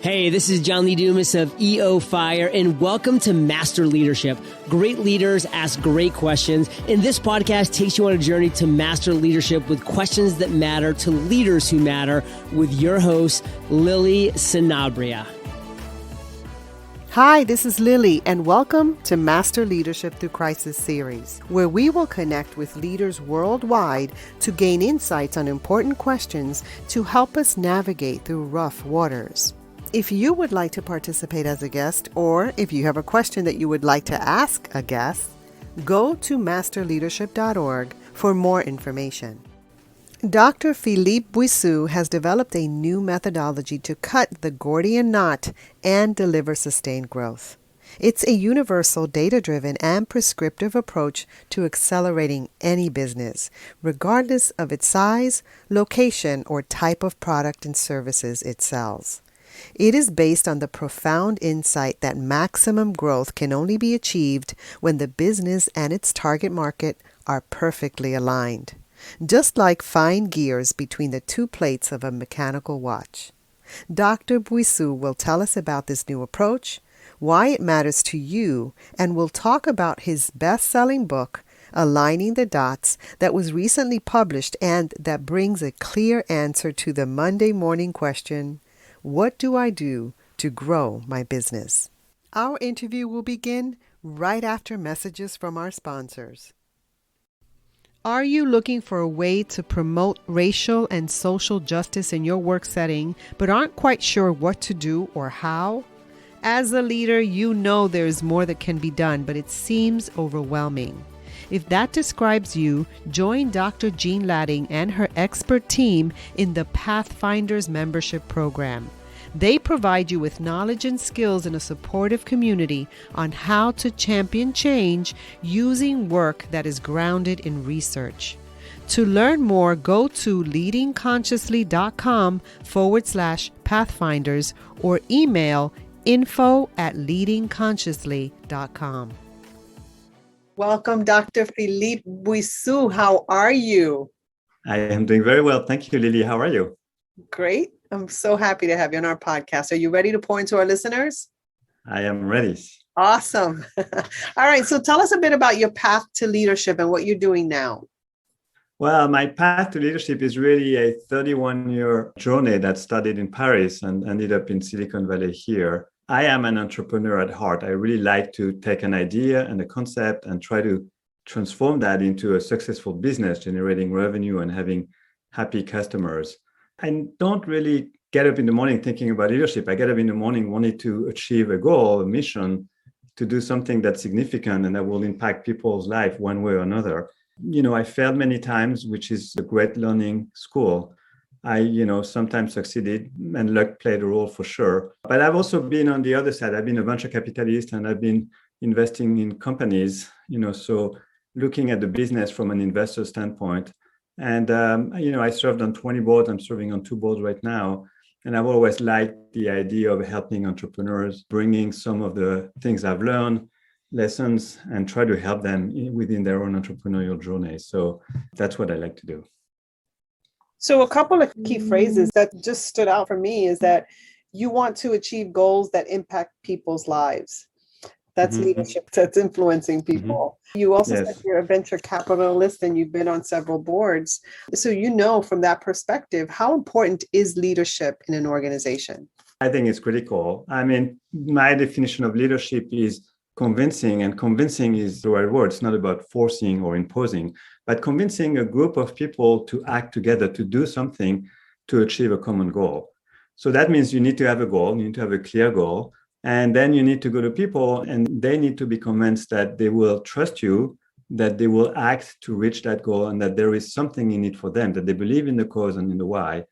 Hey, this is John Lee Dumas of EO Fire, and welcome to Master Leadership. Great leaders ask great questions, and this podcast takes you on a journey to master leadership with questions that matter to leaders who matter with your host, Lily Sanabria. Hi, this is Lily, and welcome to Master Leadership Through Crisis series, where we will connect with leaders worldwide to gain insights on important questions to help us navigate through rough waters. If you would like to participate as a guest, or if you have a question that you would like to ask a guest, go to masterleadership.org for more information. Dr. Philippe Bouissou has developed a new methodology to cut the Gordian knot and deliver sustained growth. It's a universal, data-driven, and prescriptive approach to accelerating any business, regardless of its size, location, or type of product and services it sells. It is based on the profound insight that maximum growth can only be achieved when the business and its target market are perfectly aligned, just like fine gears between the two plates of a mechanical watch. Dr. Bouissou will tell us about this new approach, why it matters to you, and will talk about his best-selling book, Aligning the Dots, that was recently published and that brings a clear answer to the Monday morning question, what do I do to grow my business? Our interview will begin right after messages from our sponsors. Are you looking for a way to promote racial and social justice in your work setting, but aren't quite sure what to do or how? As a leader, you know there's more that can be done, but it seems overwhelming. If that describes you, join Dr. Jean Latting and her expert team in the Pathfinders membership program. They provide you with knowledge and skills in a supportive community on how to champion change using work that is grounded in research. To learn more, go to leadingconsciously.com/Pathfinders or email info@leadingconsciously.com. Welcome, Dr. Philippe Bouissou. How are you? I am doing very well. Thank you, Lily. How are you? Great. I'm so happy to have you on our podcast. Are you ready to pour into our listeners? I am ready. Awesome. All right. So tell us a bit about your path to leadership and what you're doing now. Well, my path to leadership is really a 31-year journey that started in Paris and ended up in Silicon Valley here. I am an entrepreneur at heart. I really like to take an idea and a concept and try to transform that into a successful business, generating revenue and having happy customers. I don't really get up in the morning thinking about leadership. I get up in the morning wanting to achieve a goal, a mission, to do something that's significant and that will impact people's life one way or another. I failed many times, which is a great learning school. I, sometimes succeeded and luck played a role for sure. But I've also been on the other side. I've been a venture capitalist and I've been investing in companies, so looking at the business from an investor standpoint. And, I served on 20 boards. I'm serving on 2 boards right now. And I've always liked the idea of helping entrepreneurs, bringing some of the things I've learned, lessons, and try to help them within their own entrepreneurial journey. So that's what I like to do. So a couple of key phrases that just stood out for me is that you want to achieve goals that impact people's lives. That's leadership, that's influencing people. You also said you're a venture capitalist and you've been on several boards. So from that perspective, how important is leadership in an organization? I think it's critical. I mean, my definition of leadership is convincing, and convincing is the right word. It's not about forcing or imposing, but convincing a group of people to act together, to do something to achieve a common goal. So that means you need to have a goal, you need to have a clear goal, and then you need to go to people and they need to be convinced that they will trust you, that they will act to reach that goal, and that there is something in it for them, that they believe in the cause and in the why.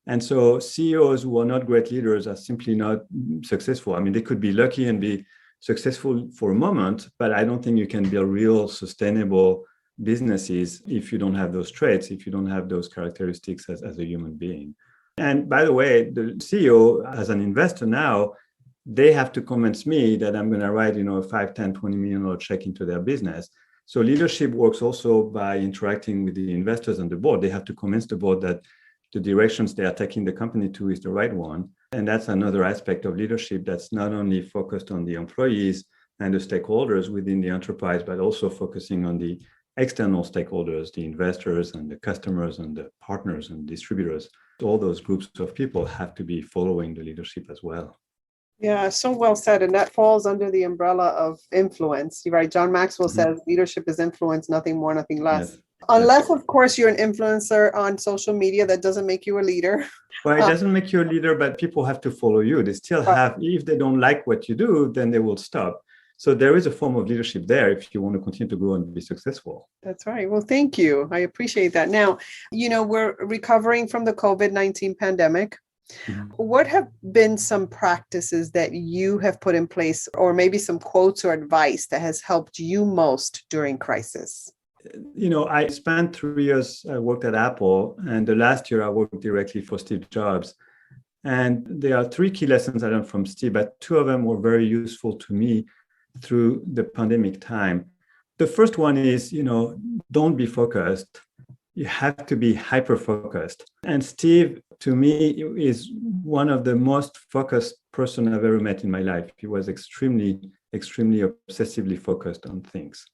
And so CEOs who are not great leaders are simply not successful. I mean, they could be lucky and be successful for a moment, but I don't think you can build real sustainable businesses if you don't have those traits, if you don't have those characteristics as a human being. And by the way, the CEO, as an investor now, they have to convince me that I'm going to write, a $5, $10, $20 million check into their business. So leadership works also by interacting with the investors and the board. They have to convince the board that the directions they are taking the company to is the right one. And that's another aspect of leadership that's not only focused on the employees and the stakeholders within the enterprise, but also focusing on the external stakeholders, the investors and the customers and the partners and distributors. All those groups of people have to be following the leadership as well. Yeah, so well said. And that falls under the umbrella of influence. You're right. John Maxwell says leadership is influence, nothing more, nothing less. Yes. Unless, of course, you're an influencer on social media, that doesn't make you a leader. Well, it doesn't make you a leader, but people have to follow you. They still have, if they don't like what you do, then they will stop. So there is a form of leadership there if you want to continue to grow and be successful. That's right. Well, thank you. I appreciate that. Now, we're recovering from the COVID-19 pandemic. What have been some practices that you have put in place, or maybe some quotes or advice that has helped you most during crisis? I spent 3 years, I worked at Apple, and the last year I worked directly for Steve Jobs. And there are 3 key lessons I learned from Steve, but 2 of them were very useful to me through the pandemic time. The first one is, don't be focused. You have to be hyper-focused. And Steve, to me, is one of the most focused person I've ever met in my life. He was extremely, extremely obsessively focused on things.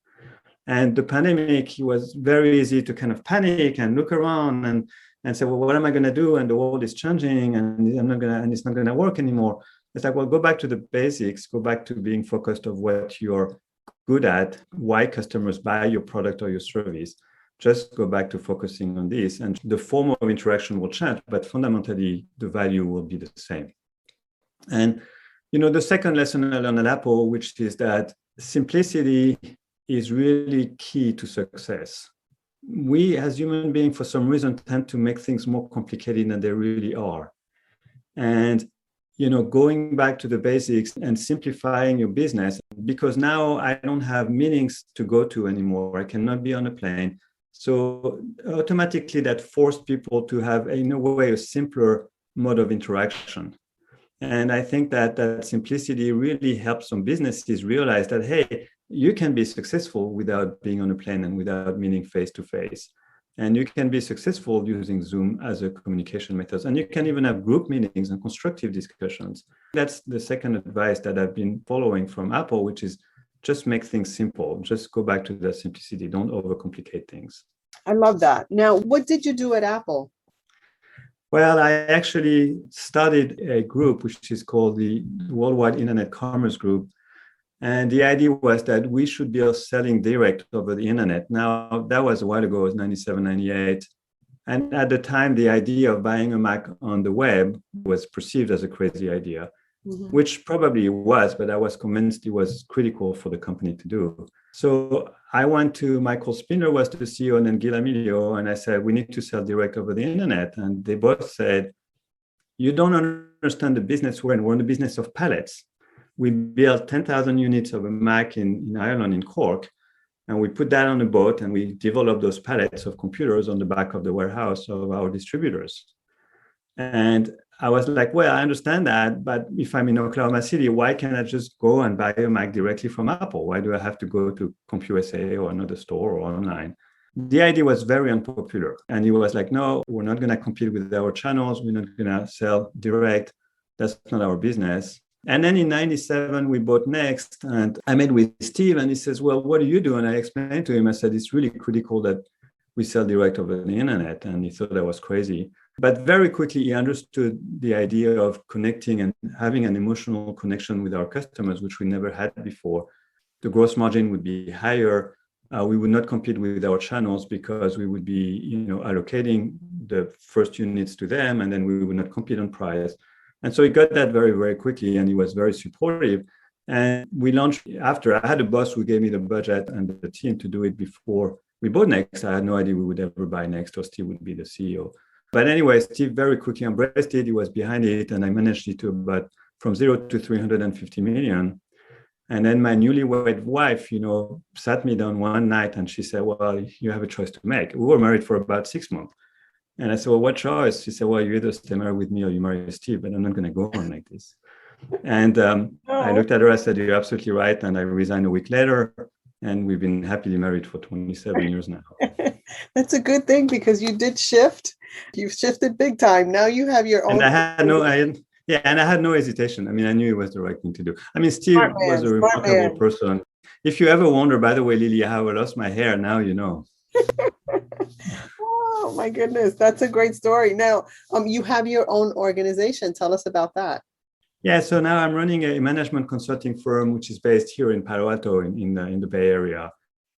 And the pandemic, it was very easy to kind of panic and look around and say, well, what am I going to do? And the world is changing and it's not going to work anymore. It's like, well, go back to the basics, go back to being focused on what you're good at, why customers buy your product or your service. Just go back to focusing on this, and the form of interaction will change, but fundamentally the value will be the same. And, the second lesson I learned at Apple, which is that simplicity is really key to success. We as human beings, for some reason, tend to make things more complicated than they really are. And going back to the basics and simplifying your business, because now I don't have meetings to go to anymore. I cannot be on a plane. So automatically that forced people to have, in a way, a simpler mode of interaction. And I think that simplicity really helps some businesses realize that, hey, you can be successful without being on a plane and without meeting face-to-face. And you can be successful using Zoom as a communication method. And you can even have group meetings and constructive discussions. That's the second advice that I've been following from Apple, which is just make things simple. Just go back to that simplicity. Don't overcomplicate things. I love that. Now, what did you do at Apple? Well, I actually started a group which is called the Worldwide Internet Commerce Group. And the idea was that we should be selling direct over the internet. Now, that was a while ago, it was 97, 98. And at the time, the idea of buying a Mac on the web was perceived as a crazy idea, which probably was, but I was convinced it was critical for the company to do. So I went to Michael Spindler, was the CEO, and then Gil Amelio, and I said, we need to sell direct over the internet. And they both said, you don't understand the business we're in. We're in the business of pallets. We built 10,000 units of a Mac in Ireland, in Cork, and we put that on a boat and we developed those pallets of computers on the back of the warehouse of our distributors. And I was like, well, I understand that, but if I'm in Oklahoma City, why can't I just go and buy a Mac directly from Apple? Why do I have to go to CompUSA or another store or online? The idea was very unpopular. And he was like, no, we're not going to compete with our channels. We're not going to sell direct. That's not our business. And then in 97, we bought Next, and I met with Steve, and he says, well, what do you do? And I explained to him, I said, it's really critical that we sell direct over the internet. And he thought I was crazy. But very quickly, he understood the idea of connecting and having an emotional connection with our customers, which we never had before. The gross margin would be higher. We would not compete with our channels because we would be, allocating the first units to them, and then we would not compete on price. And so he got that very, very quickly, and he was very supportive. And we launched after. I had a boss who gave me the budget and the team to do it before we bought Next. I had no idea we would ever buy Next, or Steve would be the CEO. But anyway, Steve very quickly embraced it. He was behind it, and I managed it to about from 0 to 350 million. And then my newlywed wife, sat me down one night, and she said, well, you have a choice to make. We were married for about 6 months. And I said, well, what choice? She said, well, you either stay married with me or you marry Steve, but I'm not going to go on like this. And I looked at her, I said, you're absolutely right. And I resigned a week later, and we've been happily married for 27 years now. That's a good thing, because you did shift. You've shifted big time. Now you have your own. And Yeah, and I had no hesitation. I mean, I knew it was the right thing to do. I mean, Steve Smart was man, a smart remarkable man. person. If you ever wonder, by the way, Lily, how I lost my hair, now you know. Oh my goodness, that's a great story. Now, you have your own organization. Tell us about that. Yeah, so now I'm running a management consulting firm, which is based here in Palo Alto in the Bay Area.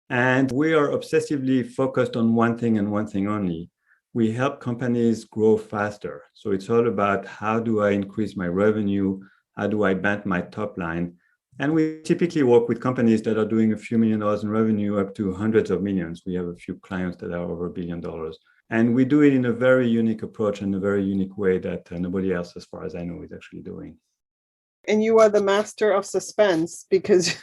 And we are obsessively focused on one thing and one thing only. We help companies grow faster. So it's all about how do I increase my revenue? How do I bend my top line? And we typically work with companies that are doing a few $1 million in revenue up to hundreds of millions. We have a few clients that are over $1 billion. And we do it in a very unique approach and a very unique way that nobody else, as far as I know, is actually doing. And you are the master of suspense because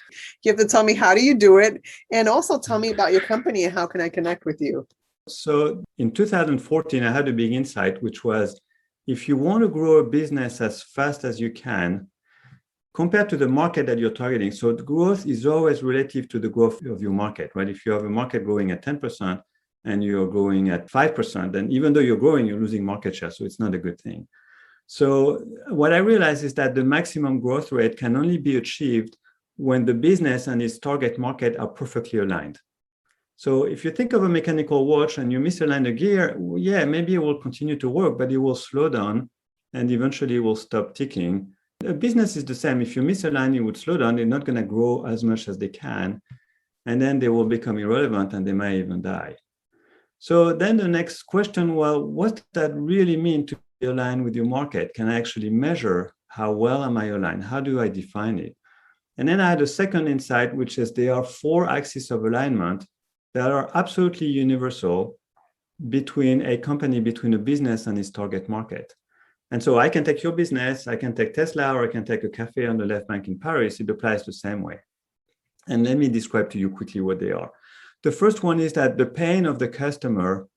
you have to tell me, how do you do it? And also tell me about your company and how can I connect with you? So in 2014, I had a big insight, which was if you want to grow a business as fast as you can, compared to the market that you're targeting. So the growth is always relative to the growth of your market, right? If you have a market growing at 10% and you're growing at 5%, then even though you're growing, you're losing market share. So it's not a good thing. So what I realized is that the maximum growth rate can only be achieved when the business and its target market are perfectly aligned. So if you think of a mechanical watch and you misalign the gear, yeah, maybe it will continue to work, but it will slow down and eventually it will stop ticking. A business is the same. If you misalign, it would slow down. They're not going to grow as much as they can. And then they will become irrelevant and they might even die. So then the next question, well, what does that really mean to be aligned with your market? Can I actually measure how well am I aligned? How do I define it? And then I had a second insight, which is there are 4 axes of alignment that are absolutely universal between a company, between a business and its target market. And so I can take your business, I can take Tesla, or I can take a cafe on the left bank in Paris. It applies the same way. And let me describe to you quickly what they are. The first one is that the pain of the customer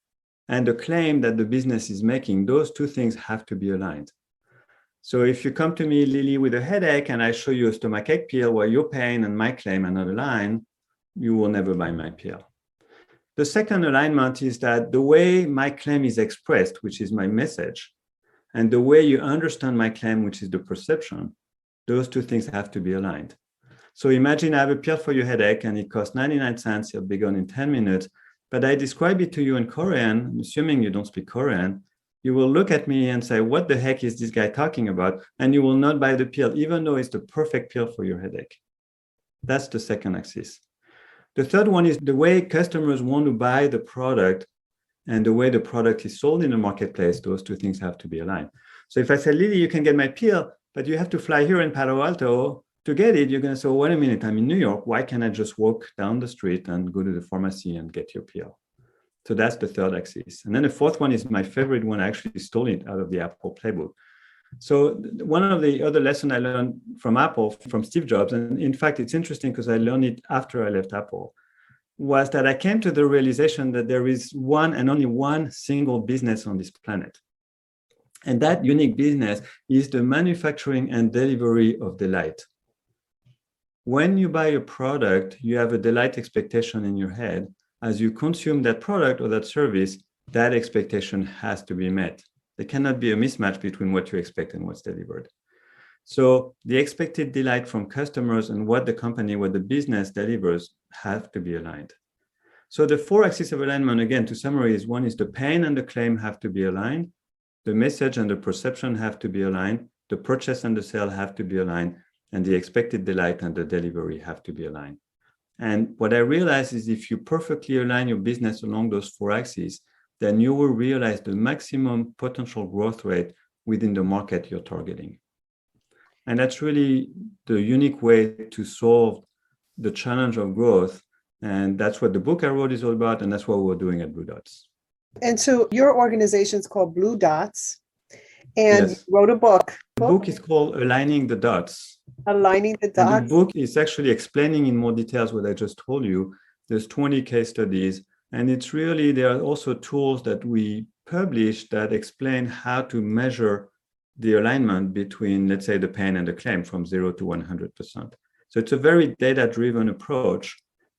and the claim that the business is making, those two things have to be aligned. So if you come to me, Lily, with a headache, and I show you a stomachache pill where your pain and my claim are not aligned, you will never buy my pill. The second alignment is that the way my claim is expressed, which is my message, and the way you understand my claim, which is the perception, those two things have to be aligned. So imagine I have a pill for your headache and it costs 99 cents, it'll be gone in 10 minutes, but I describe it to you in Korean, assuming you don't speak Korean, you will look at me and say, what the heck is this guy talking about? And you will not buy the pill, even though it's the perfect pill for your headache. That's the second axis. The third one is the way customers want to buy the product and the way the product is sold in the marketplace, those two things have to be aligned. So if I say, Lily, you can get my pill, but you have to fly here in Palo Alto to get it, you're going to say, wait a minute, I'm in New York. Why can't I just walk down the street and go to the pharmacy and get your pill? So that's the third axis. And then the fourth one is my favorite one. I actually stole it out of the Apple playbook. So one of the other lessons I learned from Apple, from Steve Jobs, and in fact, it's interesting because I learned it after I left Apple, was that I came to the realization that there is one and only one single business on this planet. And that unique business is the manufacturing and delivery of delight. When you buy a product, you have a delight expectation in your head. As you consume that product or that service, that expectation has to be met. There cannot be a mismatch between what you expect and what's delivered. So the expected delight from customers and what the company, what the business delivers have to be aligned. So the 4 axes of alignment, again, to summarize, one is the pain and the claim have to be aligned. The message and the perception have to be aligned. The purchase and the sale have to be aligned. And the expected delight and the delivery have to be aligned. And what I realized is if you perfectly align your business along those 4 axes, then you will realize the maximum potential growth rate within the market you're targeting. And that's really the unique way to solve the challenge of growth. And that's what the book I wrote is all about. And that's what we're doing at Blue Dots. And so your organization is called Blue Dots, and Yes. you wrote a book. The book is called Aligning the Dots. Aligning the Dots. And the book is actually explaining in more details what I just told you. There's 20 case studies. And it's really, there are also tools that we publish that explain how to measure the alignment between, let's say, the pain and the claim from 0 to 100%. So it's a very data-driven approach.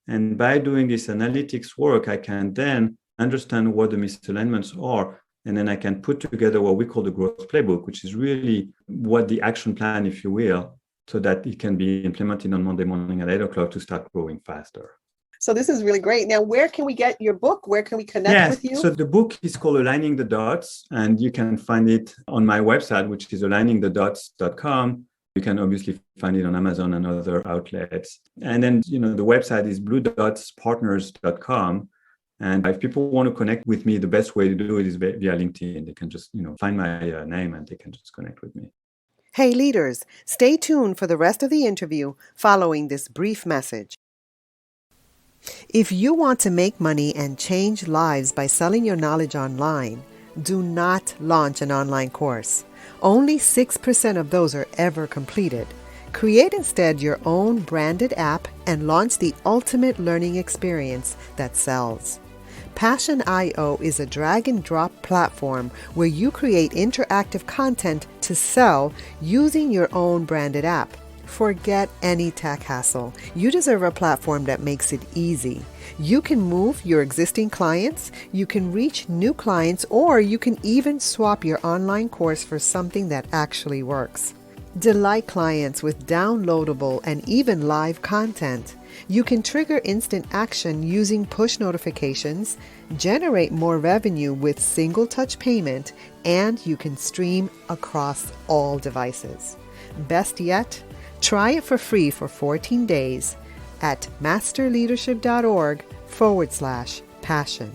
And by doing this analytics work, I can then understand what the misalignments are And then I can put together what we call the growth playbook, which is really what the action plan, if you will, so that it can be implemented on Monday morning at 8 o'clock to start growing faster. So this is really great. Now, where can we get your book? Where can we connect with you? So the book is called Aligning the Dots, and you can find it on my website, which is aligningthedots.com. You can obviously find it on Amazon and other outlets. And then, the website is bluedotspartners.com. And if people want to connect with me, the best way to do it is via LinkedIn. They can just, find my name and they can just connect with me. Hey, leaders, stay tuned for the rest of the interview following this brief message. If you want to make money and change lives by selling your knowledge online, do not launch an online course. Only 6% of those are ever completed. Create instead your own branded app and launch the ultimate learning experience that sells. Passion.io is a drag-and-drop platform where you create interactive content to sell using your own branded app. Forget any tech hassle. You deserve a platform that makes it easy. You can move your existing clients, you can reach new clients, or you can even swap your online course for something that actually works. Delight clients with downloadable and even live content. You can trigger instant action using push notifications, generate more revenue with single touch payment, and you can stream across all devices. Best yet, try it for free for 14 days at masterleadership.org/passion.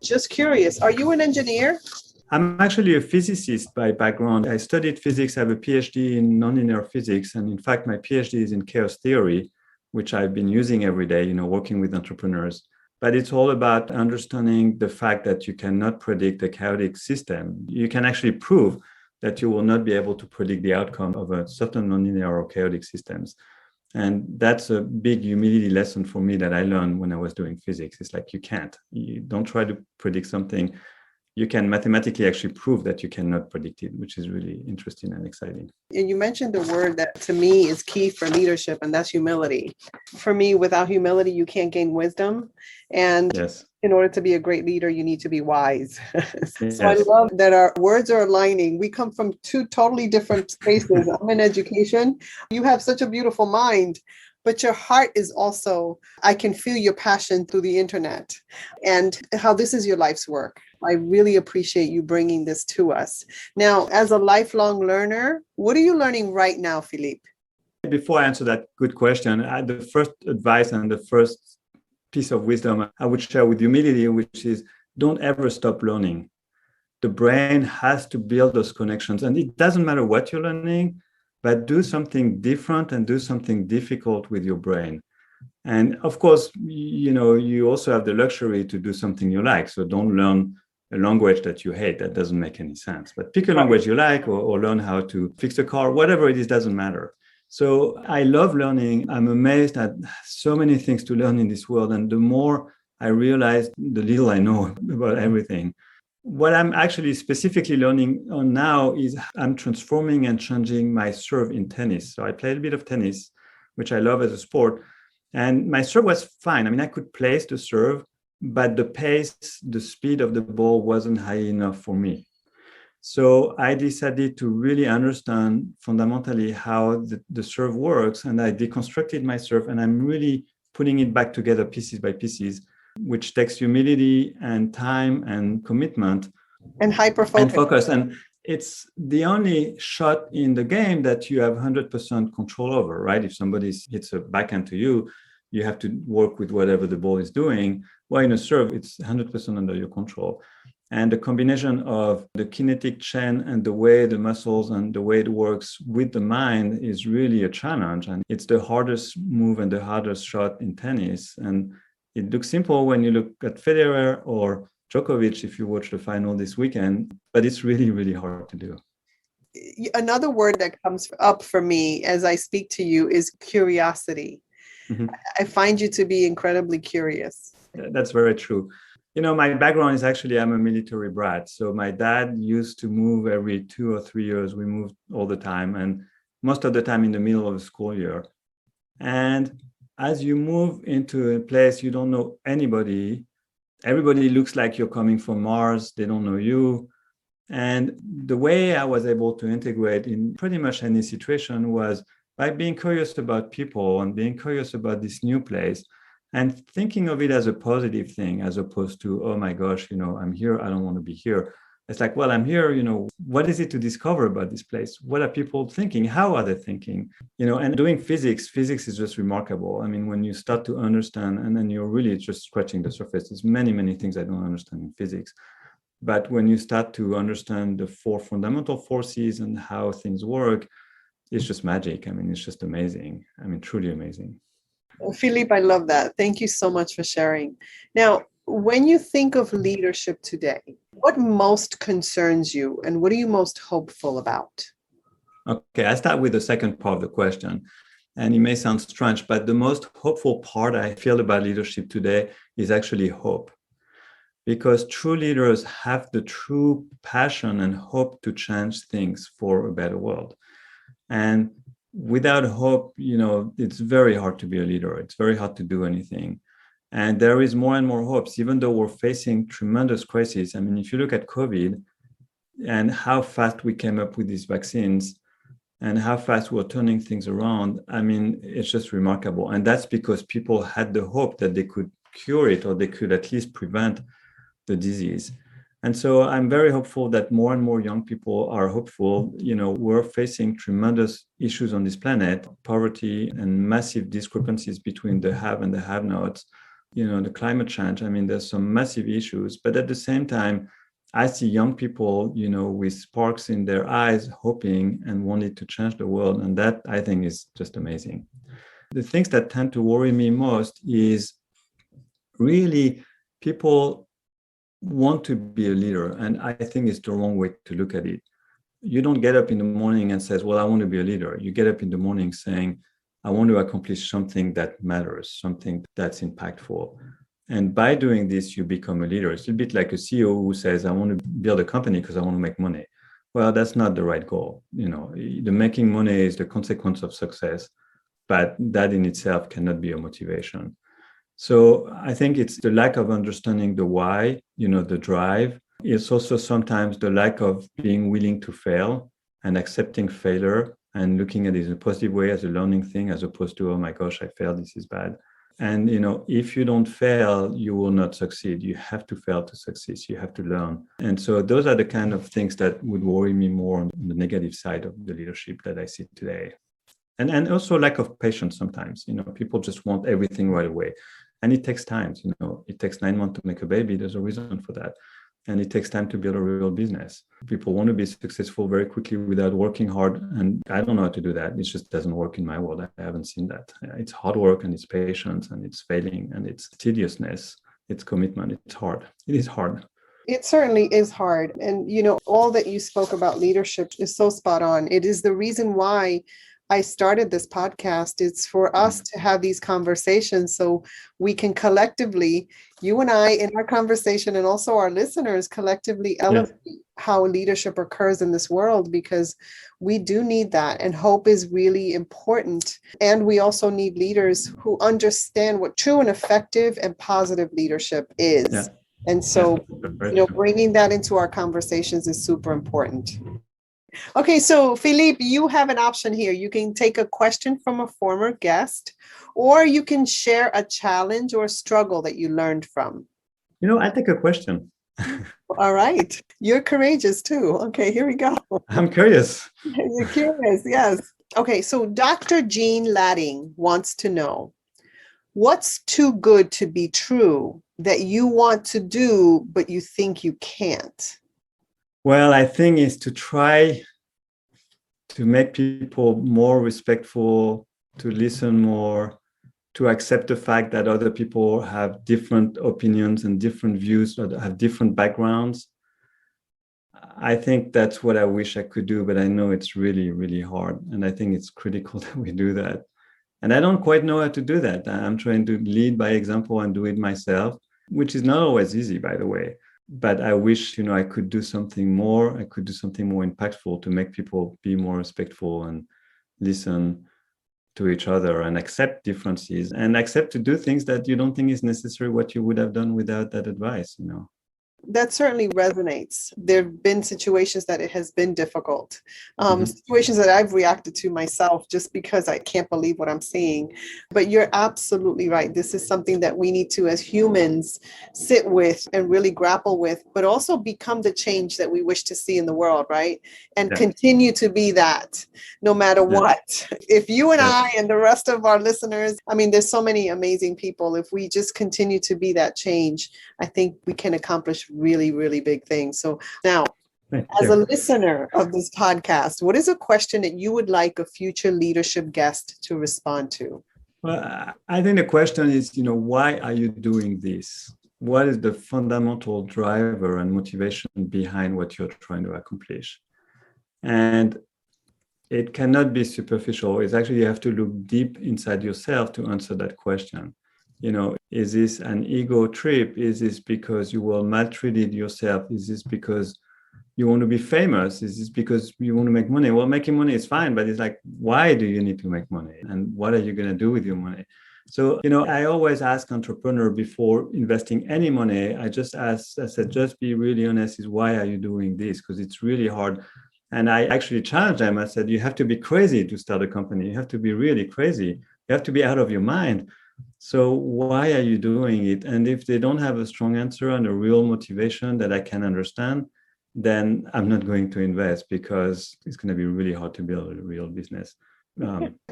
Just curious, are you an engineer? I'm actually a physicist by background. I studied physics. I have a PhD in nonlinear physics. And in fact, my PhD is in chaos theory, which I've been using every day, working with entrepreneurs. But it's all about understanding the fact that you cannot predict a chaotic system. You can actually prove that you will not be able to predict the outcome of a certain nonlinear or chaotic systems. And that's a big humility lesson for me that I learned when I was doing physics. It's like, you can't. You don't try to predict something. You can mathematically actually prove that you cannot predict it, which is really interesting and exciting. And you mentioned a word that to me is key for leadership, and that's humility. For me, without humility, you can't gain wisdom. And yes. In order to be a great leader, you need to be wise. Yes. So I love that our words are aligning. We come from two totally different spaces. I'm in education. You have such a beautiful mind, but your heart is also, I can feel your passion through the internet and how this is your life's work. I really appreciate you bringing this to us. Now, as a lifelong learner, what are you learning right now, Philippe? Before I answer that good question, the first advice and the first piece of wisdom I would share with humility, which is don't ever stop learning. The brain has to build those connections, and it doesn't matter what you're learning, but do something different and do something difficult with your brain. And of course, you also have the luxury to do something you like. So don't learn a language that you hate. That doesn't make any sense. But pick a language you like, or learn how to fix a car, whatever it is, doesn't matter. So I love learning. I'm amazed at so many things to learn in this world. And the more I realize, the little I know about everything. What I'm actually specifically learning on now is I'm transforming and changing my serve in tennis. So I play a bit of tennis, which I love as a sport. And my serve was fine. I mean, I could place the serve, but the pace, the speed of the ball wasn't high enough for me. So I decided to really understand fundamentally how the serve works. And I deconstructed my serve, and I'm really putting it back together pieces by pieces, which takes humility and time and commitment and hyper-focus. And focus. And it's the only shot in the game that you have 100% control over, right? If somebody hits a backhand to you, you have to work with whatever the ball is doing. Well, in a serve, it's 100% under your control. And the combination of the kinetic chain and the way the muscles and the way it works with the mind is really a challenge. And it's the hardest move and the hardest shot in tennis. And it looks simple when you look at Federer or Djokovic if you watch the final this weekend, but it's really, really hard to do. Another word that comes up for me as I speak to you is curiosity. Mm-hmm. I find you to be incredibly curious. That's very true. My background is actually, I'm a military brat. So my dad used to move every 2 or 3 years. We moved all the time, and most of the time in the middle of the school year. And as you move into a place you don't know anybody, everybody looks like you're coming from Mars. They don't know you. And the way I was able to integrate in pretty much any situation was by being curious about people and being curious about this new place and thinking of it as a positive thing, as opposed to, oh my gosh, I'm here, I don't want to be here. It's like, well, I'm here, what is it to discover about this place? What are people thinking? How are they thinking? And doing physics is just remarkable. I mean, when you start to understand, and then you're really just scratching the surface, there's many, many things I don't understand in physics. But when you start to understand the four fundamental forces and how things work, it's just magic. I mean, it's just amazing. I mean, truly amazing. Well, Philippe, I love that. Thank you so much for sharing. Now, when you think of leadership today, what most concerns you and what are you most hopeful about? Okay, I start with the second part of the question. And it may sound strange, but the most hopeful part I feel about leadership today is actually hope. Because true leaders have the true passion and hope to change things for a better world. And without hope, it's very hard to be a leader. It's very hard to do anything. And there is more and more hopes, even though we're facing tremendous crises. I mean, if you look at COVID and how fast we came up with these vaccines and how fast we're turning things around, I mean, it's just remarkable. And that's because people had the hope that they could cure it or they could at least prevent the disease. And so I'm very hopeful that more and more young people are hopeful. We're facing tremendous issues on this planet, poverty and massive discrepancies between the have and the have-nots, the climate change. I mean, there's some massive issues, but at the same time, I see young people, with sparks in their eyes, hoping and wanting to change the world. And that, I think, is just amazing. The things that tend to worry me most is really people want to be a leader. And I think it's the wrong way to look at it. You don't get up in the morning and says, well, I want to be a leader. You get up in the morning saying, I want to accomplish something that matters, something that's impactful. And by doing this, you become a leader. It's a bit like a CEO who says, I want to build a company because I want to make money. Well, that's not the right goal. The making money is the consequence of success, but that in itself cannot be a motivation. So I think it's the lack of understanding the why, the drive. It's also sometimes the lack of being willing to fail and accepting failure and looking at it in a positive way as a learning thing, as opposed to, oh my gosh, I failed, this is bad. And, if you don't fail, you will not succeed. You have to fail to succeed. You have to learn. And so those are the kind of things that would worry me more on the negative side of the leadership that I see today. And also lack of patience sometimes. People just want everything right away. And it takes time. It takes 9 months to make a baby. There's a reason for that. And it takes time to build a real business. People want to be successful very quickly without working hard. And I don't know how to do that. It just doesn't work in my world. I haven't seen that. It's hard work and it's patience and it's failing and it's tediousness. It's commitment. It's hard. It is hard. It certainly is hard. And, all that you spoke about leadership is so spot on. It is the reason why I started this podcast. It's for us to have these conversations so we can collectively, you and I in our conversation and also our listeners collectively elevate how leadership occurs in this world, because we do need that. And hope is really important. And we also need leaders who understand what true and effective and positive leadership is. Yeah. And so, bringing that into our conversations is super important. Okay, so Philippe, you have an option here. You can take a question from a former guest, or you can share a challenge or struggle that you learned from. I take a question. All right. You're courageous too. Okay, here we go. I'm curious. You're curious, yes. Okay, so Dr. Jean Ladding wants to know, what's too good to be true that you want to do, but you think you can't? Well, I think is to try to make people more respectful, to listen more, to accept the fact that other people have different opinions and different views or have different backgrounds. I think that's what I wish I could do, but I know it's really, really hard. And I think it's critical that we do that. And I don't quite know how to do that. I'm trying to lead by example and do it myself, which is not always easy, by the way. But I wish, I could do something more. I could do something more impactful to make people be more respectful and listen, to each other and accept differences and accept to do things that you don't think is necessary what you would have done without that advice, That certainly resonates. There have been situations that it has been difficult, situations that I've reacted to myself just because I can't believe what I'm seeing. But you're absolutely right. This is something that we need to, as humans, sit with and really grapple with, but also become the change that we wish to see in the world, right? And continue to be that no matter what. If you and I and the rest of our listeners, I mean, there's so many amazing people. If we just continue to be that change, I think we can accomplish really, really big things. So now, as a listener of this podcast, what is a question that you would like a future leadership guest to respond to? Well, I think the question is, why are you doing this? What is the fundamental driver and motivation behind what you're trying to accomplish? And it cannot be superficial. It's actually, you have to look deep inside yourself to answer that question. Is this an ego trip? Is this because you were maltreated yourself? Is this because you want to be famous? Is this because you want to make money? Well, making money is fine, but it's like, why do you need to make money? And what are you going to do with your money? So, I always ask entrepreneurs before investing any money, I said, just be really honest, is why are you doing this? Because it's really hard. And I actually challenged them. I said, you have to be crazy to start a company. You have to be really crazy. You have to be out of your mind. So why are you doing it? And if they don't have a strong answer and a real motivation that I can understand, then I'm not going to invest because it's going to be really hard to build a real business.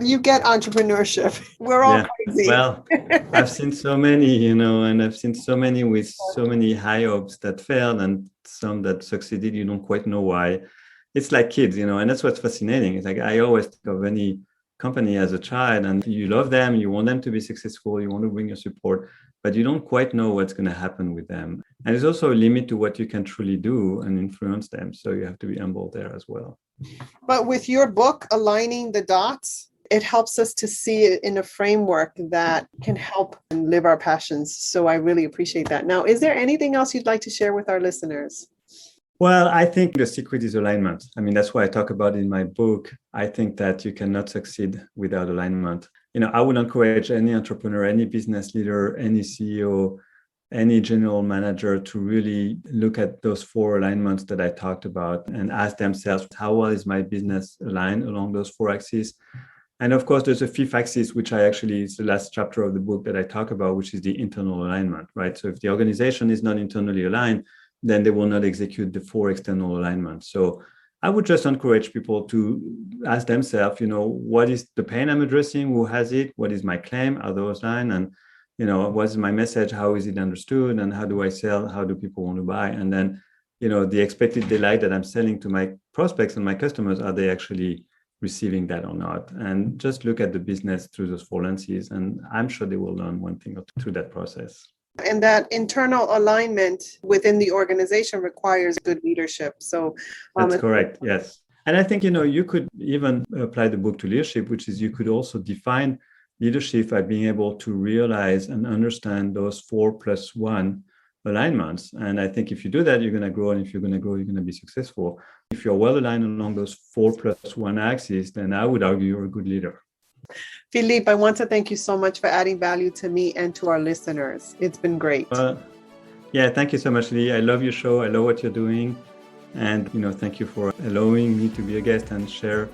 You get entrepreneurship. We're all crazy. Well, I've seen so many, and I've seen so many with so many high hopes that failed and some that succeeded. You don't quite know why. It's like kids, and that's what's fascinating. It's like I always think of any company as a child and you love them, you want them to be successful, you want to bring your support, but you don't quite know what's going to happen with them. And there's also a limit to what you can truly do and influence them. So you have to be humble there as well. But with your book, Aligning the Dots, it helps us to see it in a framework that can help and live our passions. So I really appreciate that. Now, is there anything else you'd like to share with our listeners? Well, I think the secret is alignment. I mean, that's why I talk about it in my book. I think that you cannot succeed without alignment. I would encourage any entrepreneur, any business leader, any CEO, any general manager to really look at those 4 alignments that I talked about and ask themselves, how well is my business aligned along those 4 axes? And of course, there's a 5th axis, which is the last chapter of the book that I talk about, which is the internal alignment, right? So if the organization is not internally aligned, then they will not execute the 4 external alignments. So I would just encourage people to ask themselves, what is the pain I'm addressing? Who has it? What is my claim? Are those aligned? And, what is my message? How is it understood? And how do I sell? How do people want to buy? And then, the expected delight that I'm selling to my prospects and my customers, are they actually receiving that or not? And just look at the business through those 4 lenses. And I'm sure they will learn one thing or two through that process. And that internal alignment within the organization requires good leadership. So that's correct. Yes. And I think, you could even apply the book to leadership, which is you could also define leadership by being able to realize and understand those 4+1 alignments. And I think if you do that, you're going to grow. And if you're going to grow, you're going to be successful. If you're well aligned along those 4+1 axes, then I would argue you're a good leader. Philippe, I want to thank you so much for adding value to me and to our listeners. It's been great. Thank you so much, Lee. I love your show. I love what you're doing. And, thank you for allowing me to be a guest and share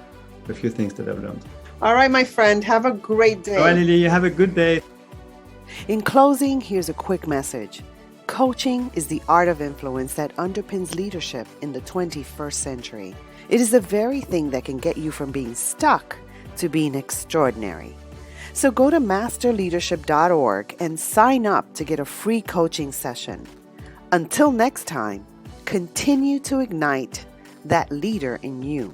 a few things that I've learned. All right, my friend. Have a great day. All right, Lily. Have a good day. In closing, here's a quick message. Coaching is the art of influence that underpins leadership in the 21st century. It is the very thing that can get you from being stuck to being extraordinary. So go to masterleadership.org and sign up to get a free coaching session. Until next time, continue to ignite that leader in you.